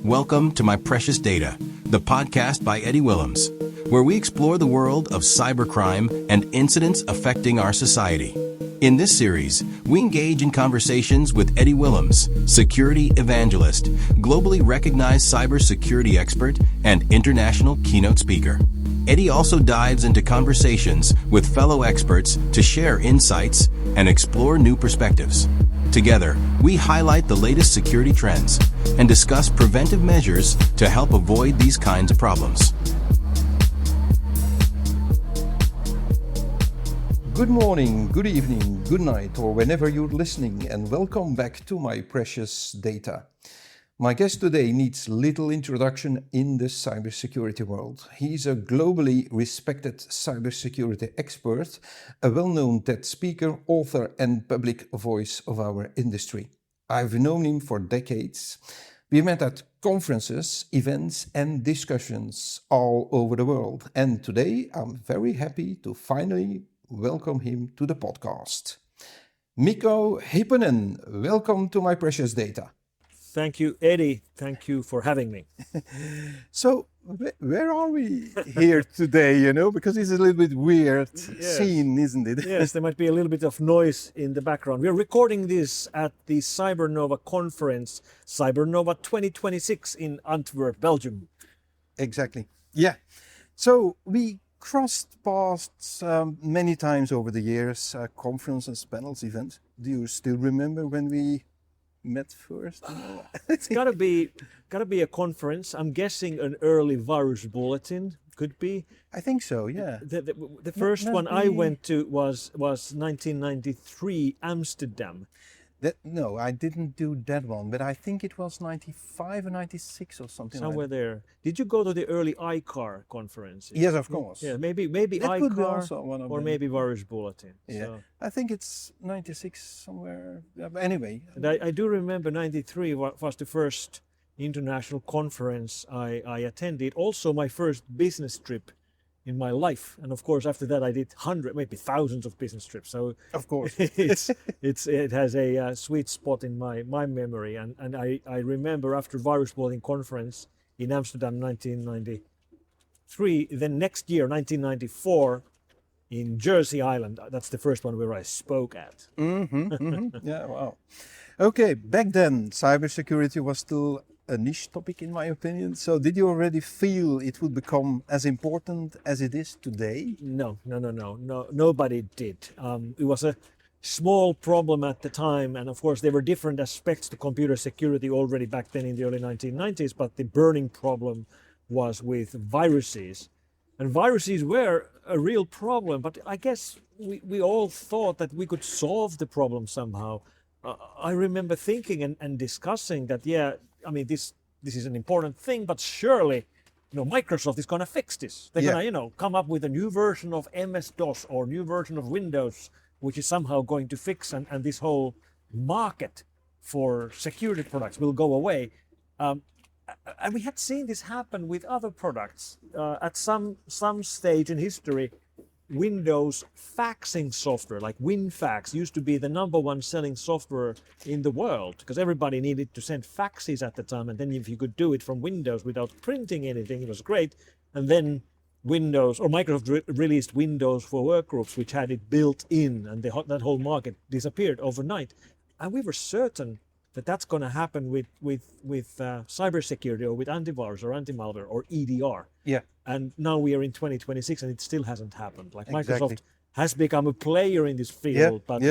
Welcome to My Precious Data, the podcast by Eddy Willems, where we explore the world of cybercrime and incidents affecting our society. In this series, we engage in conversations with Eddy Willems, security evangelist, globally recognized cybersecurity expert, and international keynote speaker. Eddy also dives into conversations with fellow experts to share insights and explore new perspectives. Together, we highlight the latest security trends and discuss preventive measures to help avoid these kinds of problems. Good morning, good evening, good night, or whenever you're listening, and welcome back to My Precious Data. My guest today needs little introduction in the cybersecurity world. He's a globally respected cybersecurity expert, a well-known TED speaker, author, and public voice of our industry. I've known him for decades. We met at conferences, events, and discussions all over the world. And today, I'm very happy to finally welcome him to the podcast. Mikko Hyppönen, welcome to My Precious Data. Thank you, Eddy. Thank you for having me. So, where are we here today, because it's a little bit weird scene, isn't it? Yes, there might be a little bit of noise in the background. We're recording this at the Cybernova conference, Cybernova 2026 in Antwerp, Belgium. Exactly. Yeah. So, we crossed paths many times over the years, conferences, panels, events. Do you still remember when we met first? It's gotta be a conference. I'm guessing an early virus bulletin could be. I think so. Yeah. The first one I went to was 1993 Amsterdam. No, I didn't do that one, but I think it was 95 or 96 or something. Somewhere like that. there. Did you go to the early iCar conference? Yes, of course. Yeah, maybe that iCar could be also one of or them. maybe Virus Bulletin. Yeah, So. I think it's 96 somewhere. But anyway. And I do remember 93 was the first international conference I attended. Also my first business trip in my life. And of course, after that, I did hundreds, maybe thousands of business trips. So of course, it has a sweet spot in my memory. And I remember after Virus Bulletin conference in Amsterdam, 1993, then next year, 1994, in Jersey Island. That's the first one where I spoke at. Yeah, wow. Okay, back then, cybersecurity was still a niche topic, in my opinion. So did you already feel it would become as important as it is today? No, nobody did. It was a small problem at the time, and of course there were different aspects to computer security already back then in the early 1990s, but the burning problem was with viruses. And viruses were a real problem, but I guess we all thought that we could solve the problem somehow. I remember thinking and discussing that, this is an important thing, but surely, Microsoft is going to fix this. They're going to, come up with a new version of MS-DOS or new version of Windows, which is somehow going to fix, and this whole market for security products will go away. And we had seen this happen with other products. At some stage in history, Windows faxing software like WinFax used to be the number one selling software in the world because everybody needed to send faxes at the time, and then if you could do it from Windows without printing anything, it was great. And then Microsoft released Windows for Workgroups, which had it built in, and that whole market disappeared overnight. And we were certain that that's going to happen with cybersecurity or with antivirus or anti-malware or EDR. Yeah. And now we are in 2026 and it still hasn't happened. Like Exactly. Microsoft has become a player in this field, but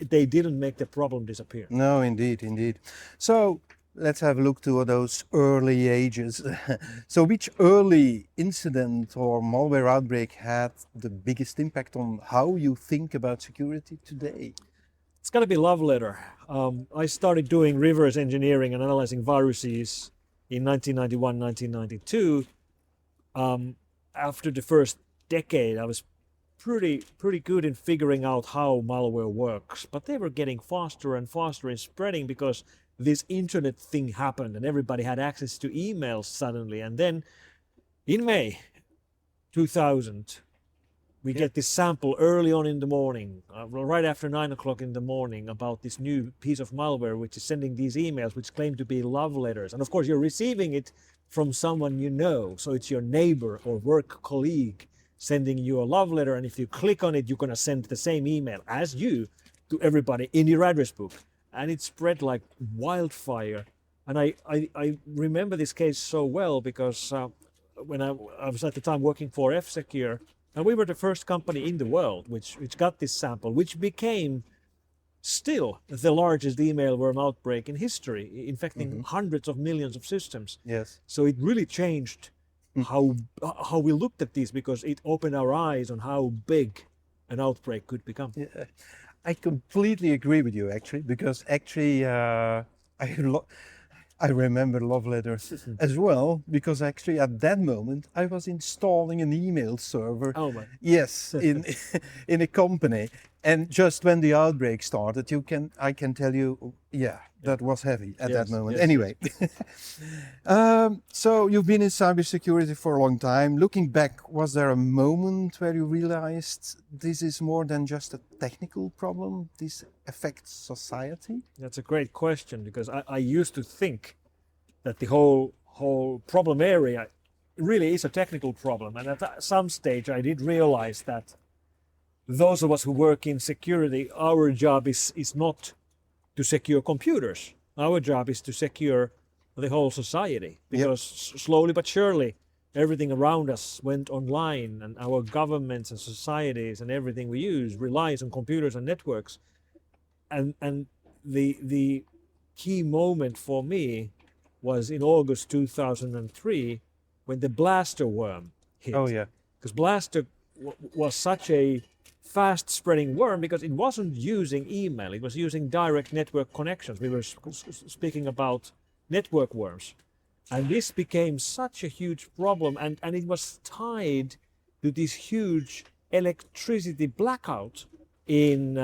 they didn't make the problem disappear. No, indeed. So let's have a look to those early ages. So which early incident or malware outbreak had the biggest impact on how you think about security today? It's got to be Love Letter. I started doing reverse engineering and analyzing viruses in 1991, 1992. After the first decade, I was pretty good in figuring out how malware works, but they were getting faster and faster in spreading because this internet thing happened and everybody had access to emails suddenly. And then in May 2000, We get this sample early on in the morning, right after 9 o'clock in the morning, about this new piece of malware which is sending these emails which claim to be love letters. And of course, you're receiving it from someone you know. So it's your neighbor or work colleague sending you a love letter. And if you click on it, you're going to send the same email as you to everybody in your address book. And it spread like wildfire. And I remember this case so well because when I was at the time working for F-Secure, and we were the first company in the world which got this sample, which became still the largest email worm outbreak in history, infecting hundreds of millions of systems. Yes. So it really changed how we looked at this, because it opened our eyes on how big an outbreak could become. Yeah, I completely agree with you, actually, because actually I remember love letters as well, because actually at that moment I was installing an email server. Oh my. Yes, in a company, and just when the outbreak started, I can tell you, that was heavy at that moment. Yes, anyway, so you've been in cybersecurity for a long time. Looking back, was there a moment where you realized this is more than just a technical problem? This affects society? That's a great question, because I used to think that the whole problem area really is a technical problem. And at some stage I did realize that those of us who work in security, our job is not to secure computers. Our job is to secure the whole society, because slowly but surely everything around us went online, and our governments and societies and everything we use relies on computers and networks. And the key moment for me was in August 2003 when the blaster worm hit. Oh yeah. Because blaster was such a fast spreading worm, because it wasn't using email, it was using direct network connections. We were speaking about network worms. And this became such a huge problem, and it was tied to this huge electricity blackout in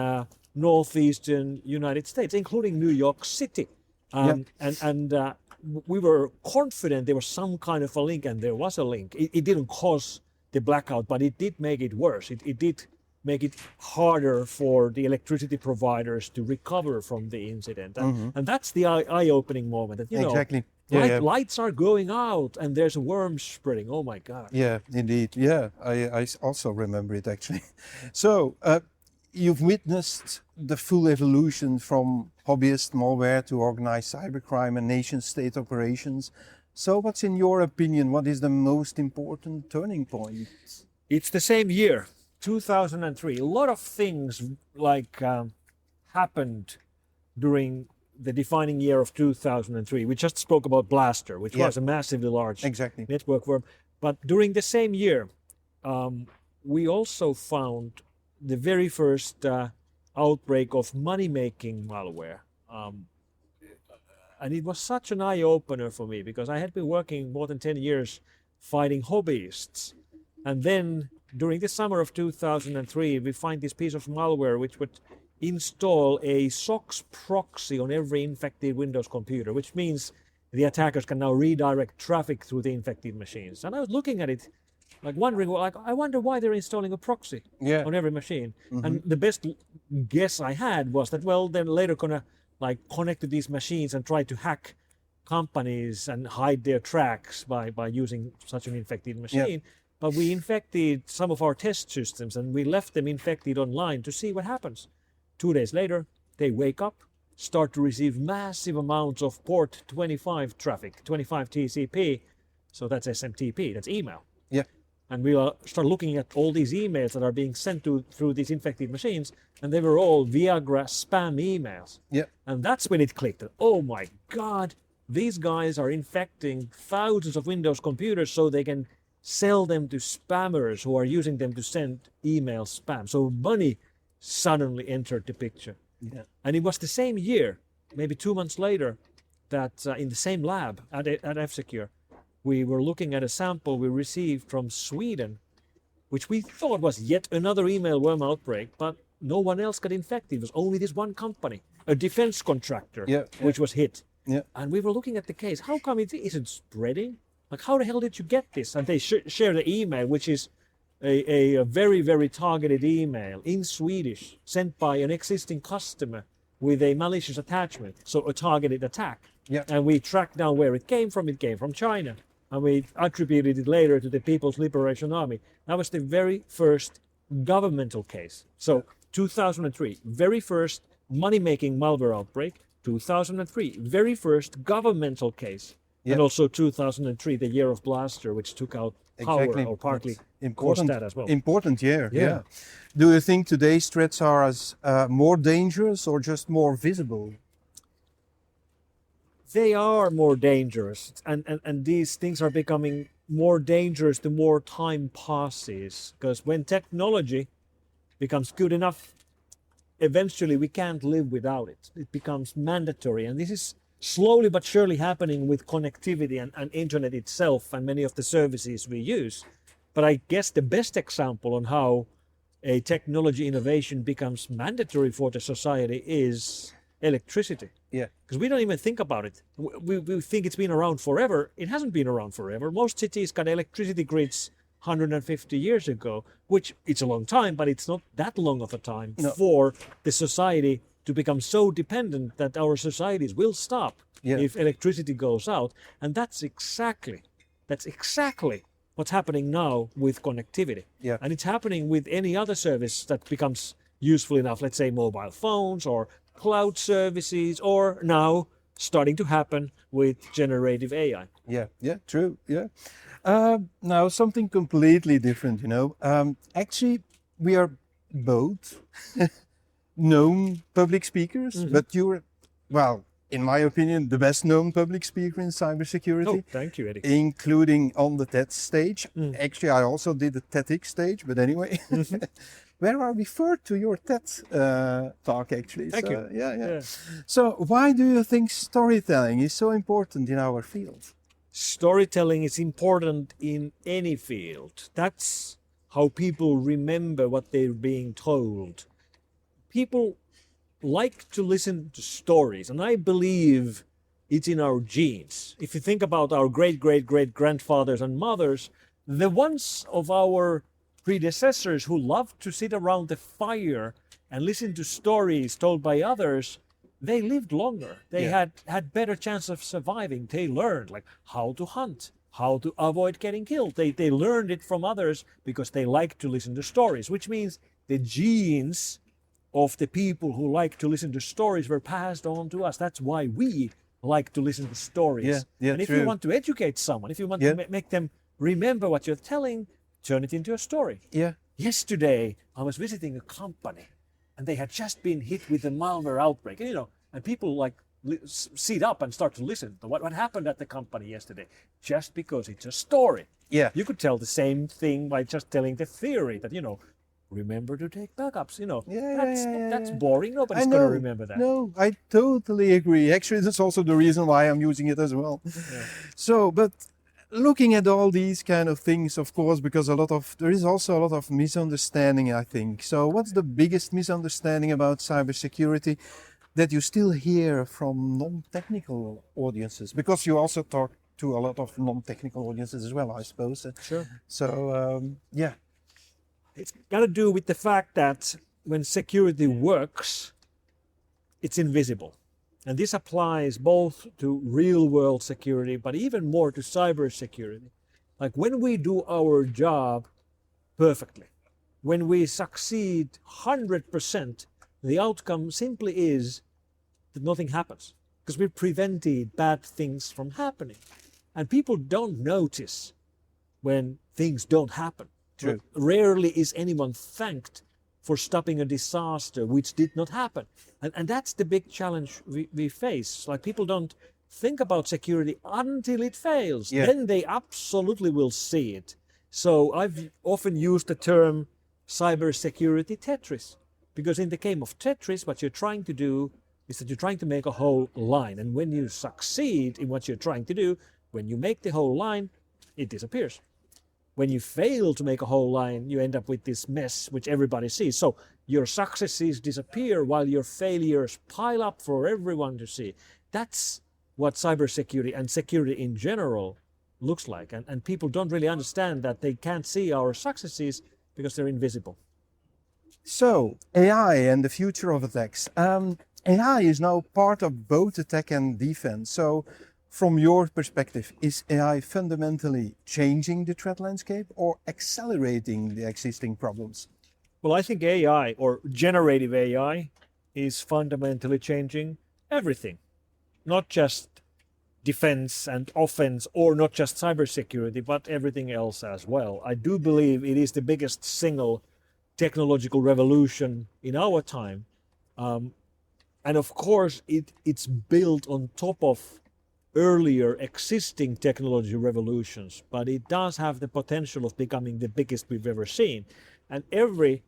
northeastern United States, including New York City. We were confident there was some kind of a link, and there was a link. It didn't cause the blackout, but it did make it worse. It did make it harder for the electricity providers to recover from the incident. And that's the eye-opening moment. That, exactly. Lights are going out and there's a worm spreading. Oh my God. Yeah, indeed. Yeah, I also remember it actually. So you've witnessed the full evolution from hobbyist malware to organized cybercrime and nation-state operations. So what's in your opinion, what is the most important turning point? It's the same year, 2003. A lot of things happened during the defining year of 2003. We just spoke about Blaster, which was a massively large network worm. But during the same year, we also found the very first outbreak of money-making malware. And it was such an eye-opener for me, because I had been working more than 10 years fighting hobbyists. And then during the summer of 2003, we find this piece of malware which would install a SOX proxy on every infected Windows computer, which means the attackers can now redirect traffic through the infected machines. And I was looking at it, wondering, I wonder why they're installing a proxy on every machine. And the best guess I had was that, well, they're later gonna connect to these machines and try to hack companies and hide their tracks by using such an infected machine. But we infected some of our test systems, and we left them infected online to see what happens. 2 days later, they wake up, start to receive massive amounts of port 25 traffic, 25 TCP. So that's SMTP, that's email. And we start looking at all these emails that are being sent through these infected machines, and they were all Viagra spam emails. And that's when it clicked. Oh my God, these guys are infecting thousands of Windows computers so they can sell them to spammers who are using them to send email spam. So money suddenly entered the picture. And it was the same year, maybe 2 months later, that in the same lab at F-Secure, we were looking at a sample we received from Sweden, which we thought was yet another email worm outbreak, but no one else got infected. It was only this one company, a defense contractor, which was hit. And we were looking at the case. How come it isn't spreading? How the hell did you get this? And they share the email, which is a very, very targeted email in Swedish sent by an existing customer with a malicious attachment, so a targeted attack. Yeah. And we tracked down where it came from. It came from China. And we attributed it later to the People's Liberation Army. That was the very first governmental case. So 2003, very first money-making malware outbreak. 2003, very first governmental case. Yeah. And also 2003, the year of Blaster, which took out power or partly caused that as well. Important year. Yeah. Yeah. Do you think today's threats are as more dangerous or just more visible? They are more dangerous, and these things are becoming more dangerous the more time passes, because when technology becomes good enough, eventually we can't live without it. It becomes mandatory, and this is slowly but surely happening with connectivity and internet itself and many of the services we use. But I guess the best example on how a technology innovation becomes mandatory for the society is electricity. Yeah. Because we don't even think about it. We think it's been around forever. It hasn't been around forever. Most cities got electricity grids 150 years ago, which it's a long time, but it's not that long of a time for the society to become so dependent that our societies will stop if electricity goes out. And that's exactly what's happening now with connectivity. Yeah. And it's happening with any other service that becomes useful enough, let's say mobile phones or cloud services, or now starting to happen with generative AI. Yeah, true. Yeah. Now something completely different, actually, we are both known public speakers, but you're, well, in my opinion, the best known public speaker in cybersecurity. Oh, thank you, Eddy. Including on the TED stage. Actually, I also did the TEDx stage, but anyway. Where I referred to your TED talk, actually. Thank you. Yeah. So why do you think storytelling is so important in our field? Storytelling is important in any field. That's how people remember what they're being told. People like to listen to stories, and I believe it's in our genes. If you think about our great-great-great-grandfathers and mothers, the ones of our predecessors who loved to sit around the fire and listen to stories told by others, they lived longer. They had better chance of surviving. They learned like how to hunt, how to avoid getting killed. They learned it from others because they liked to listen to stories, which means the genes of the people who like to listen to stories were passed on to us. That's why we like to listen to stories. And if you want to educate someone, if you want to make them remember what you're telling, turn it into a story. Yeah. Yesterday, I was visiting a company and they had just been hit with a malware outbreak. And people like sit up and start to listen to what happened at the company yesterday, just because it's a story. Yeah. You could tell the same thing by just telling the theory that, remember to take backups. That's boring. Nobody's going to remember that. No, I totally agree. Actually, that's also the reason why I'm using it as well. Yeah. So, but looking at all these kind of things, of course, because there is also a lot of misunderstanding, I think. So what's the biggest misunderstanding about cybersecurity that you still hear from non-technical audiences? Because you also talk to a lot of non-technical audiences as well, I suppose. Sure. So, yeah. It's got to do with the fact that when security works, it's invisible. And this applies both to real-world security, but even more to cybersecurity. Like when we do our job perfectly, when we succeed 100%, the outcome simply is that nothing happens, because we prevented bad things from happening. And people don't notice when things don't happen. True. Rarely is anyone thanked for stopping a disaster which did not happen. And that's the big challenge we face. Like people don't think about security until it fails. Yeah. Then they absolutely will see it. So I've often used the term cybersecurity Tetris, because in the game of Tetris, what you're trying to do is that you're trying to make a whole line. And when you succeed in what you're trying to do, when you make the whole line, it disappears. When you fail to make a whole line, you end up with this mess which everybody sees. So your successes disappear while your failures pile up for everyone to see. That's what cybersecurity and security in general looks like. And people don't really understand that they can't see our successes because they're invisible. So, AI and the future of attacks. AI is now part of both attack and defense. So, from your perspective, is AI fundamentally changing the threat landscape or accelerating the existing problems? Well, I think AI or generative AI is fundamentally changing everything, not just defense and offense, or not just cybersecurity, but everything else as well. I do believe it is the biggest single technological revolution in our time. And of course, it's built on top of earlier existing technology revolutions, but it does have the potential of becoming the biggest we've ever seen. And every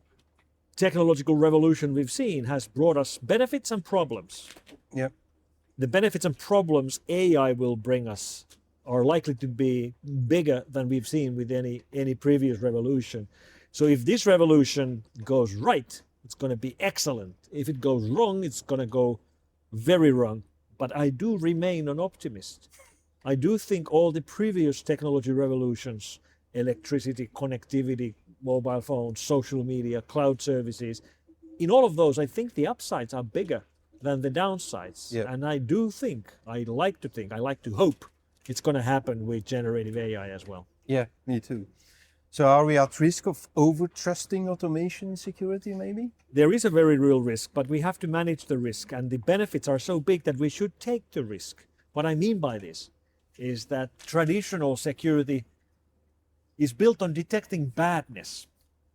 technological revolution we've seen has brought us benefits and problems. Yep. The benefits and problems AI will bring us are likely to be bigger than we've seen with any previous revolution. So if this revolution goes right, it's going to be excellent. If it goes wrong, it's going to go very wrong. But I do remain an optimist. I do think all the previous technology revolutions, electricity, connectivity, mobile phones, social media, cloud services, in all of those, I think the upsides are bigger than the downsides. Yeah. And I do think, I like to hope it's going to happen with generative AI as well. Yeah, me too. So are we at risk of over-trusting automation in security, maybe? There is a very real risk, but we have to manage the risk, and the benefits are so big that we should take the risk. What I mean by this is that traditional security is built on detecting badness,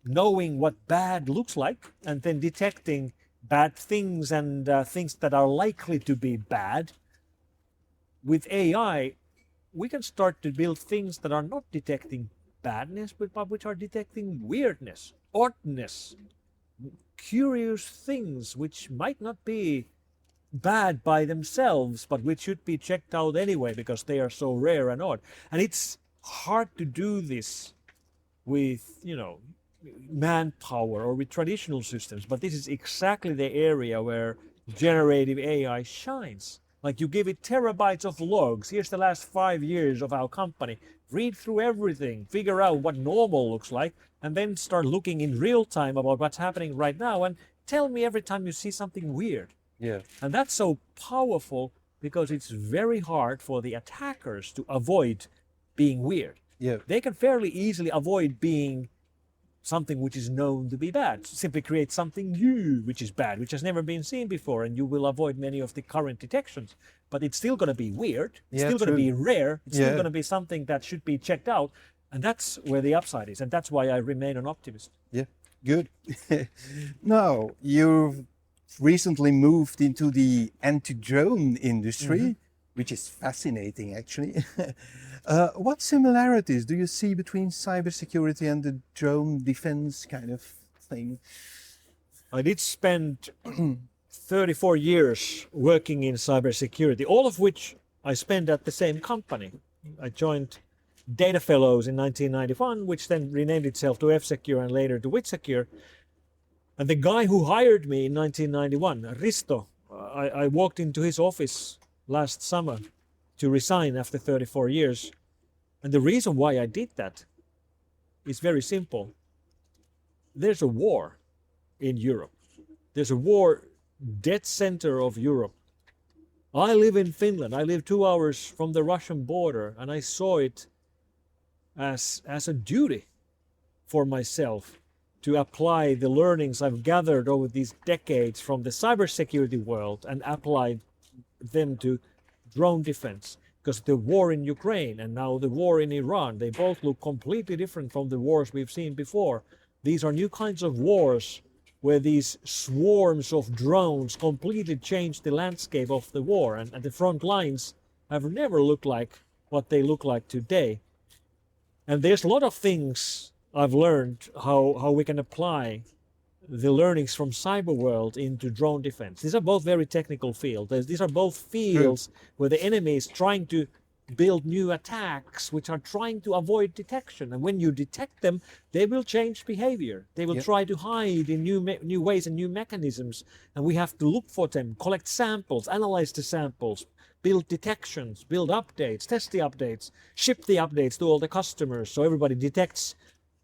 knowing what bad looks like, and then detecting bad things and things that are likely to be bad. With AI, we can start to build things that are not detecting badness, but which are detecting weirdness, oddness, curious things which might not be bad by themselves, but which should be checked out anyway because they are so rare and odd. And it's hard to do this with, manpower or with traditional systems, but this is exactly the area where generative AI shines. Like you give it terabytes of logs. Here's the last 5 years of our company. Read through everything, figure out what normal looks like, and then start looking in real time about what's happening right now and tell me every time you see something weird. Yeah. And that's so powerful because it's very hard for the attackers to avoid being weird. Yeah. They can fairly easily avoid being something which is known to be bad. Simply create something new which is bad, which has never been seen before, and you will avoid many of the current detections. But it's still going to be weird. It's still going to be rare. It's still going to be something that should be checked out. And that's where the upside is. And that's why I remain an optimist. Yeah, good. Now, you've recently moved into the anti-drone industry, which is fascinating, actually. What similarities do you see between cybersecurity and the drone defense kind of thing? I did spend 34 years working in cybersecurity, all of which I spent at the same company. I joined Data Fellows in 1991, which then renamed itself to F-Secure and later to WithSecure. And the guy who hired me in 1991, Risto, I walked into his office last summer to resign after 34 years. And the reason why I did that is very simple. There's a war in Europe. There's a war dead center of Europe. I live in Finland. I live 2 hours from the Russian border, and I saw it as a duty for myself to apply the learnings I've gathered over these decades from the cybersecurity world and apply them to drone defense. Because the war in Ukraine and now the war in Iran, they both look completely different from the wars we've seen before. These are new kinds of wars where these swarms of drones completely change the landscape of the war. And the front lines have never looked like what they look like today. And there's a lot of things I've learned how we can apply the learnings from cyber world into drone defense. These are both very technical fields. These are both fields where the enemy is trying to build new attacks which are trying to avoid detection. And when you detect them, they will change behavior. They will try to hide in new ways and new mechanisms. And we have to look for them, collect samples, analyze the samples, build detections, build updates, test the updates, ship the updates to all the customers so everybody detects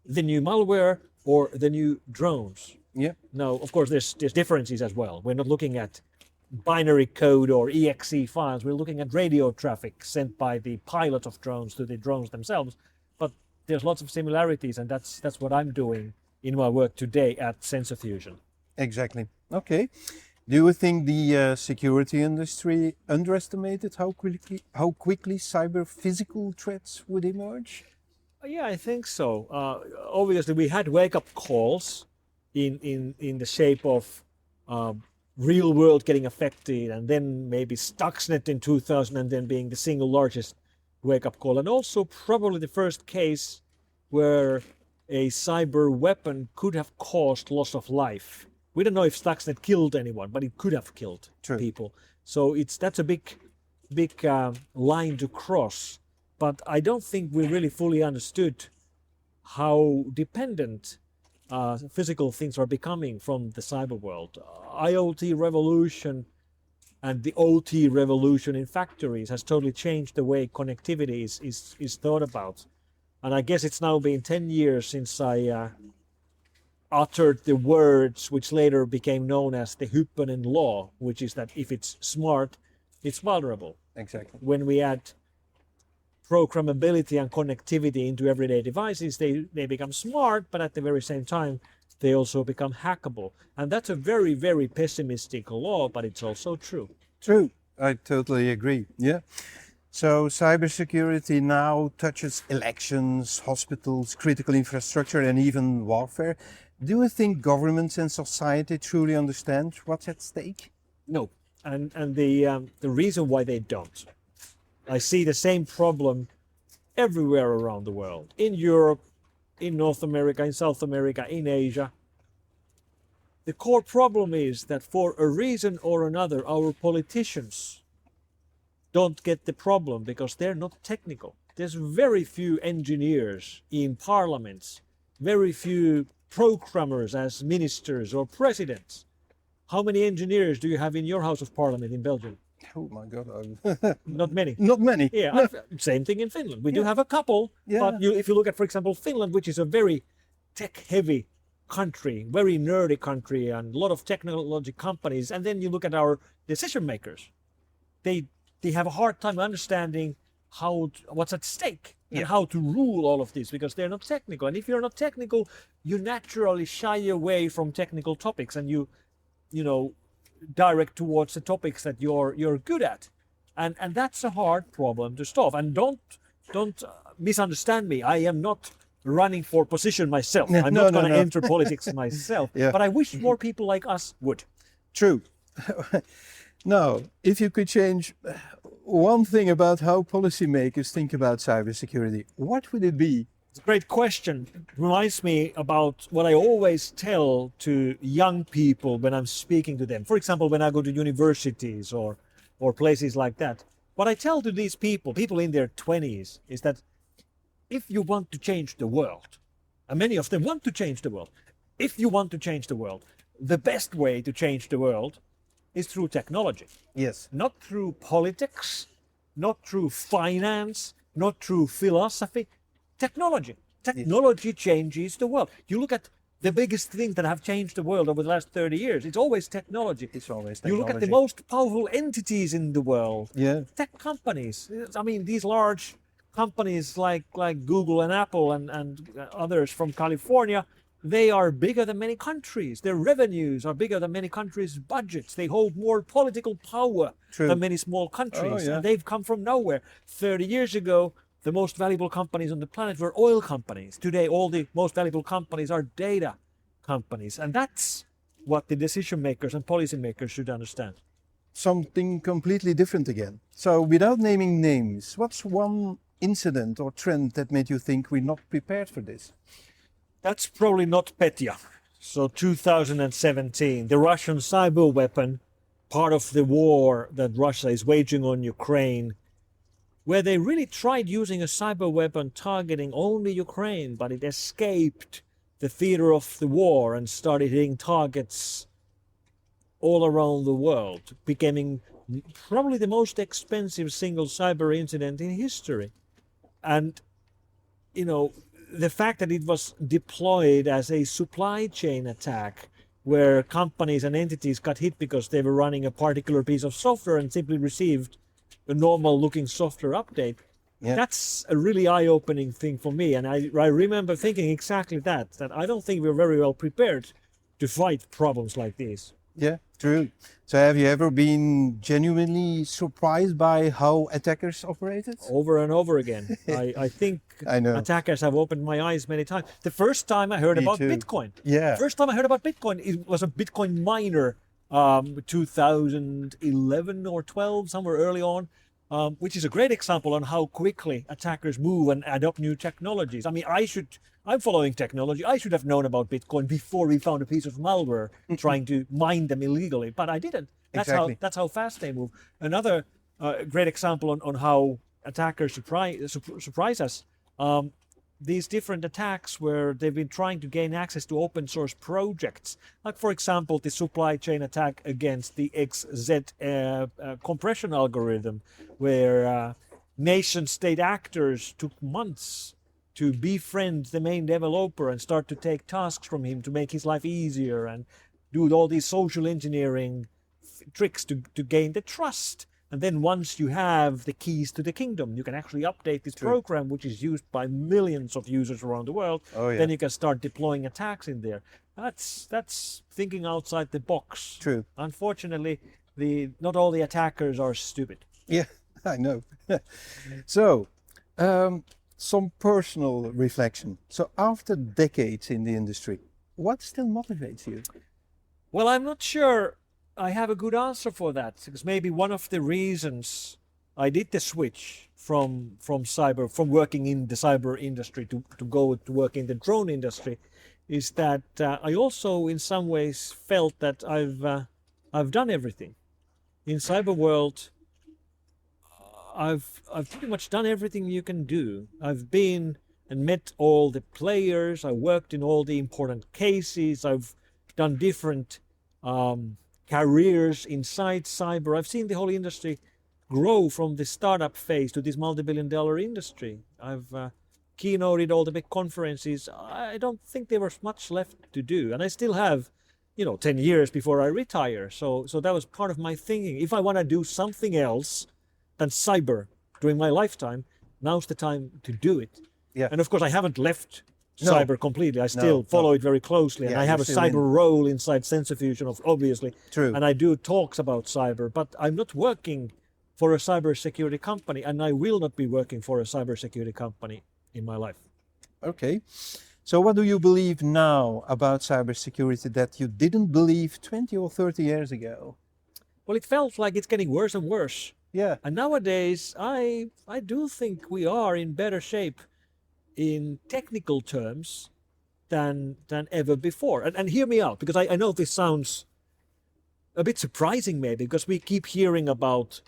the new malware or the new drones. Yeah. Now, of course, there's differences as well. We're not looking at binary code or exe files. We're looking at radio traffic sent by the pilot of drones to the drones themselves. But there's lots of similarities, and that's what I'm doing in my work today at Sensofusion. Exactly. Okay. Do you think the security industry underestimated how quickly cyber physical threats would emerge? Yeah, I think so. Obviously, we had wake-up calls in the shape of real world getting affected, and then maybe Stuxnet in 2000, and then being the single largest wake-up call, and also probably the first case where a cyber weapon could have caused loss of life. We don't know if Stuxnet killed anyone, but it could have killed people. So that's a big line to cross. But I don't think we really fully understood how dependent physical things are becoming from the cyber world. IoT revolution and the OT revolution in factories has totally changed the way connectivity is thought about. And I guess it's now been 10 years since I uttered the words which later became known as the Hyppönen law, which is that if it's smart, it's vulnerable. Exactly. When we add programmability and connectivity into everyday devices, they become smart, but at the very same time, they also become hackable. And that's a very, very pessimistic law, but it's also true. True. I totally agree. Yeah. So cybersecurity now touches elections, hospitals, critical infrastructure, and even warfare. Do you think governments and society truly understand what's at stake? No. And the reason why they don't. I see the same problem everywhere around the world. In Europe, in North America, in South America, in Asia. The core problem is that for a reason or another, our politicians don't get the problem because they're not technical. There's very few engineers in parliaments, very few programmers as ministers or presidents. How many engineers do you have in your House of Parliament in Belgium? Oh my God. Not many. Not many. Yeah, No. same thing in Finland. We do have a couple, Yeah. but if you look at, for example, Finland, which is a very tech-heavy country, very nerdy country, and a lot of technology companies, and then you look at our decision makers, they have a hard time understanding what's at stake and how to rule all of this because they're not technical. And if you're not technical, you naturally shy away from technical topics, and you direct towards the topics that you're good at, and that's a hard problem to solve. And don't misunderstand me. I am not running for position myself. I'm not going to enter politics myself. But I wish more people like us would. True. Now, if you could change one thing about how policymakers think about cybersecurity, what would it be? It's a great question. It reminds me about what I always tell to young people when I'm speaking to them. For example, when I go to universities or places like that. What I tell to these people in their 20s, is that if you want to change the world, and many of them want to change the world, if you want to change the world, the best way to change the world is through technology. Yes. Not through politics, not through finance, not through philosophy. Technology. Technology changes the world. You look at the biggest things that have changed the world over the last 30 years. It's always technology. It's always technology. You look at the most powerful entities in the world. Yeah. Tech companies. I mean, these large companies like Google and Apple and others from California, they are bigger than many countries. Their revenues are bigger than many countries' budgets. They hold more political power than many small countries. And they've come from nowhere. 30 years ago, the most valuable companies on the planet were oil companies. Today, all the most valuable companies are data companies. And that's what the decision makers and policymakers should understand. Something completely different again. So without naming names, what's one incident or trend that made you think we're not prepared for this? That's probably not Petya. So 2017, the Russian cyber weapon, part of the war that Russia is waging on Ukraine, where they really tried using a cyber weapon targeting only Ukraine, but it escaped the theater of the war and started hitting targets all around the world, becoming probably the most expensive single cyber incident in history. And, you know, the fact that it was deployed as a supply chain attack, where companies and entities got hit because they were running a particular piece of software and simply received a normal looking software update. Yeah. That's a really eye-opening thing for me. And I remember thinking exactly that I don't think we're very well prepared to fight problems like these. Yeah, true. So have you ever been genuinely surprised by how attackers operated? Over and over again. I think attackers have opened my eyes many times. The first time I heard about Bitcoin. Yeah. The first time I heard about Bitcoin, it was a Bitcoin miner, 2011 or 12, somewhere early on. Which is a great example on how quickly attackers move and adopt new technologies. I mean, I'm following technology. I should have known about Bitcoin before we found a piece of malware trying to mine them illegally, but I didn't. That's how fast they move. Another great example on how attackers surprise us. These different attacks where they've been trying to gain access to open source projects, like for example the supply chain attack against the XZ compression algorithm, where nation state actors took months to befriend the main developer and start to take tasks from him to make his life easier and do all these social engineering tricks to gain the trust. And then once you have the keys to the kingdom, you can actually update this program, which is used by millions of users around the world. Oh, yeah. Then you can start deploying attacks in there. That's thinking outside the box. True. Unfortunately, not all the attackers are stupid. Yeah, I know. So, some personal reflection. So after decades in the industry, what still motivates you? Well, I'm not sure I have a good answer for that, because maybe one of the reasons I did the switch from working in the cyber industry to go to work in the drone industry is that I also in some ways felt that I've done everything in cyber world. I've pretty much done everything you can do. I've been and met all the players. I worked in all the important cases. I've done different careers inside cyber. I've seen the whole industry grow from the startup phase to this multi-billion-dollar industry. I've keynoted all the big conferences. I don't think there was much left to do, and I still have, 10 years before I retire. So that was part of my thinking. If I want to do something else than cyber during my lifetime, now's the time to do it. Yeah. And of course, I haven't left cyber completely. I still follow it very closely, and I have a cyber role inside Sensofusion, obviously. True. And I do talks about cyber, but I'm not working for a cybersecurity company, and I will not be working for a cybersecurity company in my life. Okay. So what do you believe now about cybersecurity that you didn't believe 20 or 30 years ago? Well, it felt like it's getting worse and worse. Yeah. And nowadays, I do think we are in better shape in technical terms than ever before. And hear me out, because I know this sounds a bit surprising maybe, because we keep hearing about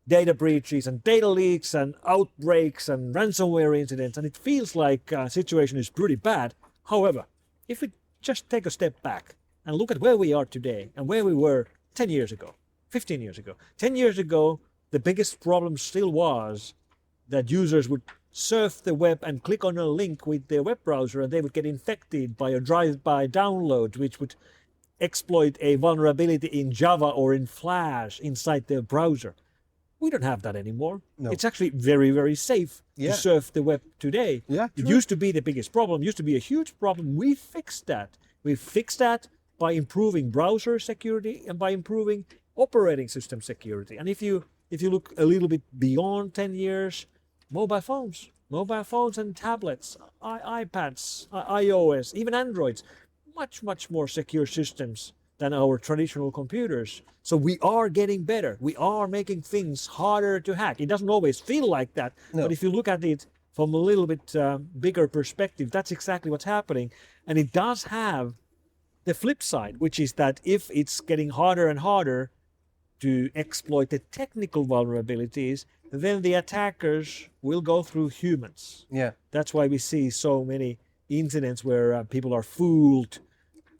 data breaches and data leaks and outbreaks and ransomware incidents, and it feels like the situation is pretty bad. However, if we just take a step back and look at where we are today and where we were 10 years ago, 15 years ago. 10 years ago, the biggest problem still was that users would surf the web and click on a link with their web browser, and they would get infected by a drive-by download, which would exploit a vulnerability in Java or in Flash inside their browser. We don't have that anymore. No. It's actually very, very safe to surf the web today. Yeah, it used to be the biggest problem, used to be a huge problem. We fixed that. We fixed that by improving browser security and by improving operating system security. And if you look a little bit beyond 10 years, mobile phones and tablets, iPads, iOS, even Androids, much more secure systems than our traditional computers. So we are getting better. We are making things harder to hack. It doesn't always feel like that, but if you look at it from a little bit bigger perspective, that's exactly what's happening. And it does have the flip side, which is that if it's getting harder and harder to exploit the technical vulnerabilities, then the attackers will go through humans. Yeah. That's why we see so many incidents where people are fooled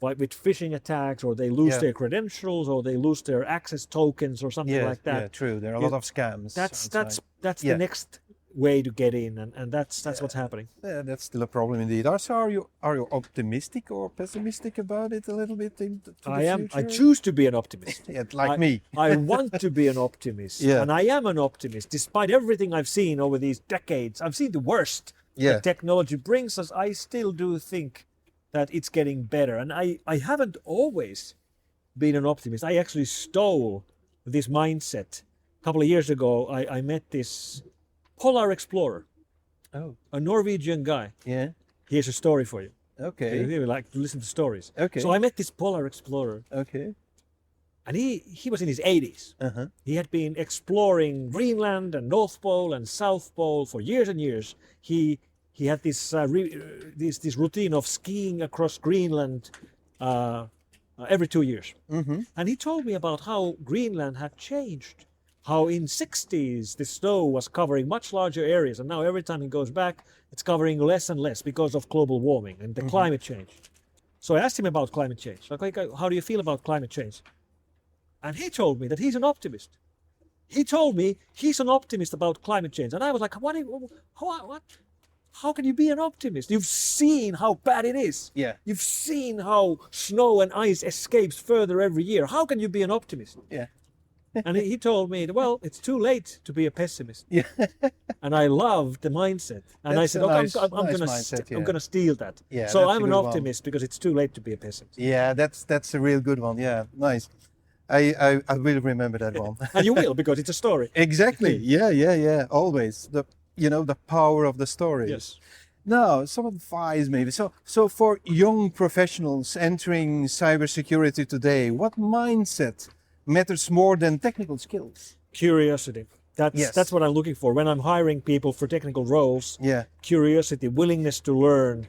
with phishing attacks, or they lose their credentials, or they lose their access tokens, or something like that. Yeah, true. There are a lot of scams. That's the next way to get in, and that's what's happening. Yeah, that's still a problem indeed. So are you optimistic or pessimistic about it a little bit into the future? I choose to be an optimist. Yeah, like me. I want to be an optimist, and I am an optimist. Despite everything I've seen over these decades, I've seen the worst that technology brings us. I still do think that it's getting better, and I haven't always been an optimist. I actually stole this mindset. A couple of years ago, I met this polar explorer, a Norwegian guy. Yeah. Here's a story for you. Okay. You like to listen to stories. Okay. So I met this polar explorer. Okay. And he was in his 80s. Uh-huh. He had been exploring Greenland and North Pole and South Pole for years and years. He had this routine of skiing across Greenland every 2 years. Mm-hmm. And he told me about how Greenland had changed. How in 60s the snow was covering much larger areas, and now every time he goes back, it's covering less and less because of global warming and the climate change. So I asked him about climate change. Like, how do you feel about climate change? And he told me that he's an optimist. He told me he's an optimist about climate change. And I was like, what? How can you be an optimist? You've seen how bad it is. Yeah. You've seen how snow and ice escapes further every year. How can you be an optimist? Yeah. And he told me, well, it's too late to be a pessimist. Yeah. And I loved the mindset. And I said, okay, I'm going to steal that. Yeah, so that's I'm a an good optimist because it's too late to be a pessimist. Yeah, that's a real good one. Yeah, nice. I will remember that one. And you will, because it's a story. Exactly. Yeah. Always the power of the story. Yes. Now, some advice maybe. So for young professionals entering cybersecurity today, what mindset matters more than technical skills? Curiosity. That's what I'm looking for when I'm hiring people for technical roles. Yeah. Curiosity, willingness to learn,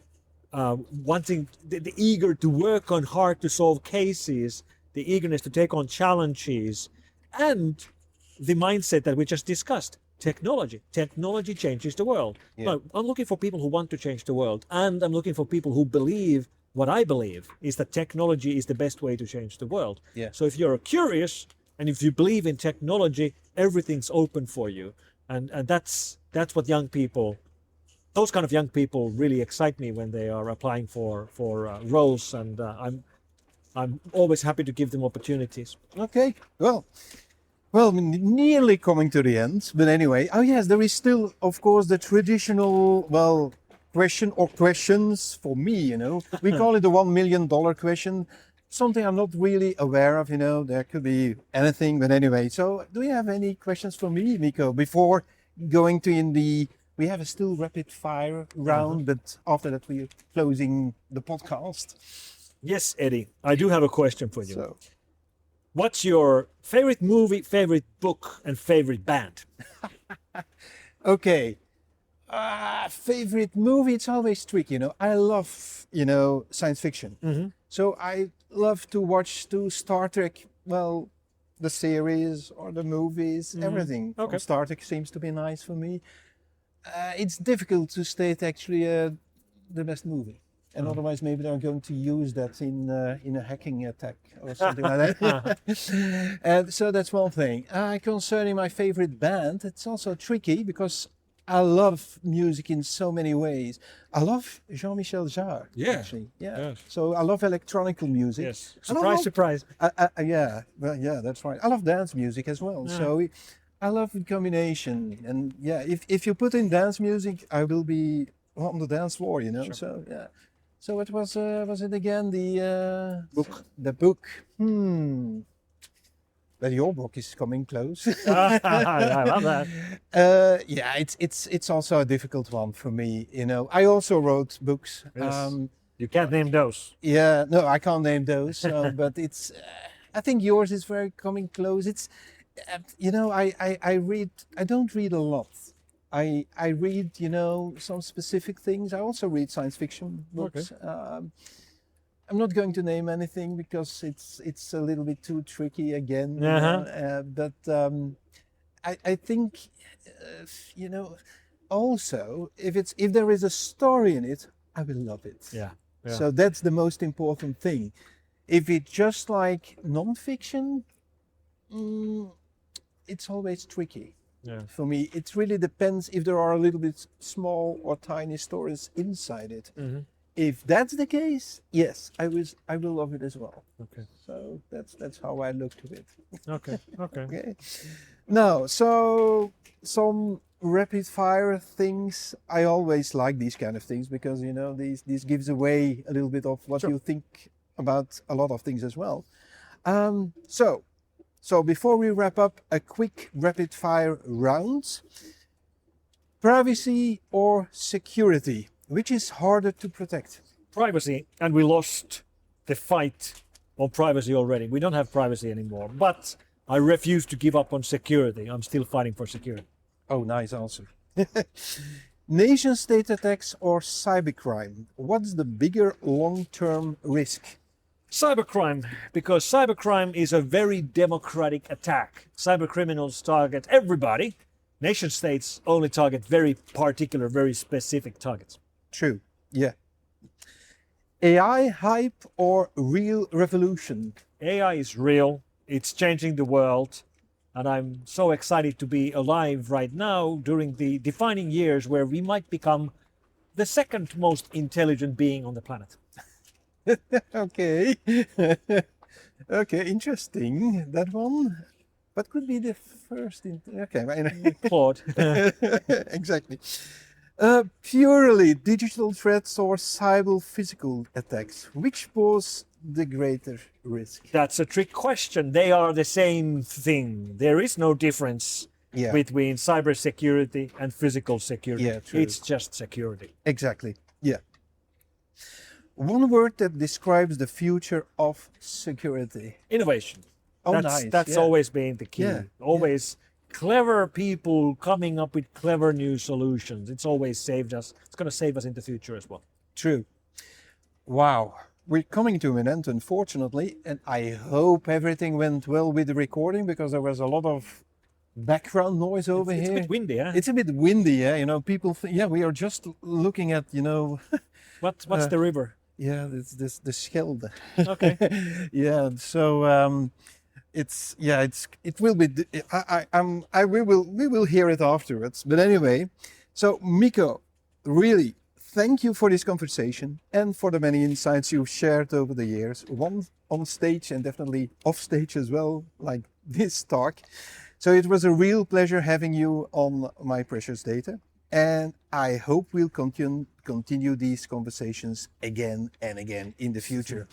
wanting the eager to work on hard to solve cases, the eagerness to take on challenges, and the mindset that we just discussed. Technology changes the world. No, I'm looking for people who want to change the world, and I'm looking for people who believe what I believe is that technology is the best way to change the world. Yeah. So if you're curious and if you believe in technology, everything's open for you, and that's what those kind of young people really excite me when they are applying for roles, and I'm always happy to give them opportunities. Okay. Well, nearly coming to the end, but anyway. Oh yes, there is still, of course, the traditional question or questions for me. We call it the $1 million question. Something I'm not really aware of. There could be anything, but anyway. So, do you have any questions for me, Mikko, before going to we have a still rapid fire round, but after that we are closing the podcast. Yes, Eddy, I do have a question for you. So. What's your favorite movie, favorite book, and favorite band? Okay. Favorite movie, it's always tricky, I love, science fiction. Mm-hmm. So I love to watch Star Trek, the series or the movies, everything. Okay. From Star Trek seems to be nice for me. It's difficult to state actually the best movie. And otherwise maybe they're going to use that in a hacking attack or something like that. So that's one thing. Concerning my favorite band, it's also tricky because I love music in so many ways. I love Jean-Michel Jarre, actually. Yeah. Yes. So I love electronical music. Yes. Surprise. Yeah, that's right. I love dance music as well. Yeah. So I love the combination. And yeah, if you put in dance music, I will be on the dance floor, Sure. So yeah. So what was it again? The book. The book. But your book is coming close. I love that. Yeah, it's also a difficult one for me. I also wrote books. Yes. You can't name those. Yeah, no, I can't name those. But it's. I think yours is very coming close. It's. I read. I don't read a lot. I read, some specific things. I also read science fiction books. Okay. I'm not going to name anything because it's a little bit too tricky again. But I think also if there is a story in it, I will love it. Yeah. So that's the most important thing. If it's just like non-fiction, it's always tricky. Yeah. For me, it really depends if there are a little bit small or tiny stories inside it. Mm-hmm. If that's the case, yes, I will love it as well. Okay. So that's how I look to it. Okay. Okay. Now, so some rapid fire things. I always like these kind of things because these gives away a little bit of what you think about a lot of things as well. So before we wrap up, a quick rapid fire round. Privacy or security? Which is harder to protect? Privacy, and we lost the fight on privacy already. We don't have privacy anymore, but I refuse to give up on security. I'm still fighting for security. Oh, nice answer. Nation state attacks or cybercrime? What's the bigger long-term risk? Cybercrime, because cybercrime is a very democratic attack. Cybercriminals target everybody. Nation states only target very particular, very specific targets. True, yeah. AI hype or real revolution? AI is real. It's changing the world. And I'm so excited to be alive right now during the defining years where we might become the second most intelligent being on the planet. Okay. Okay, interesting, that one. What could be the first? Okay, Claude. Exactly. Purely digital threats or cyber physical attacks, which pose the greater risk? That's a trick question. They are the same thing. There is no difference between cybersecurity and physical security. Yeah, true. It's just security. Exactly. Yeah. One word that describes the future of security. Innovation. Oh, That's always been the key. Yeah. Always clever people coming up with clever new solutions. It's always saved us. It's going to save us in the future as well. True. Wow. We're coming to an end, unfortunately, and I hope everything went well with the recording because there was a lot of background noise over here. It's a bit windy, huh? It's a bit windy, yeah. People, we are just looking at, What's the river? Yeah, it's the Schelde. Okay. Yeah, so it will be. We will hear it afterwards. But anyway, so Mikko, really, thank you for this conversation and for the many insights you've shared over the years, one on stage and definitely off stage as well, like this talk. So it was a real pleasure having you on My Precious Data. And I hope we'll continue these conversations again and again in the future.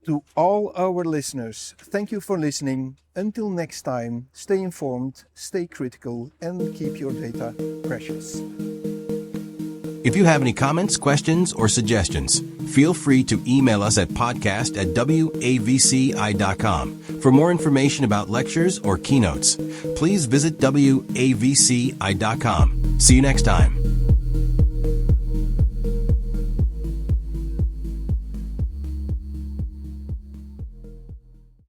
To all our listeners, thank you for listening. Until next time, stay informed, stay critical, and keep your data precious. If you have any comments, questions, or suggestions, feel free to email us at podcast@wavci.com. For more information about lectures or keynotes, please visit wavci.com. See you next time.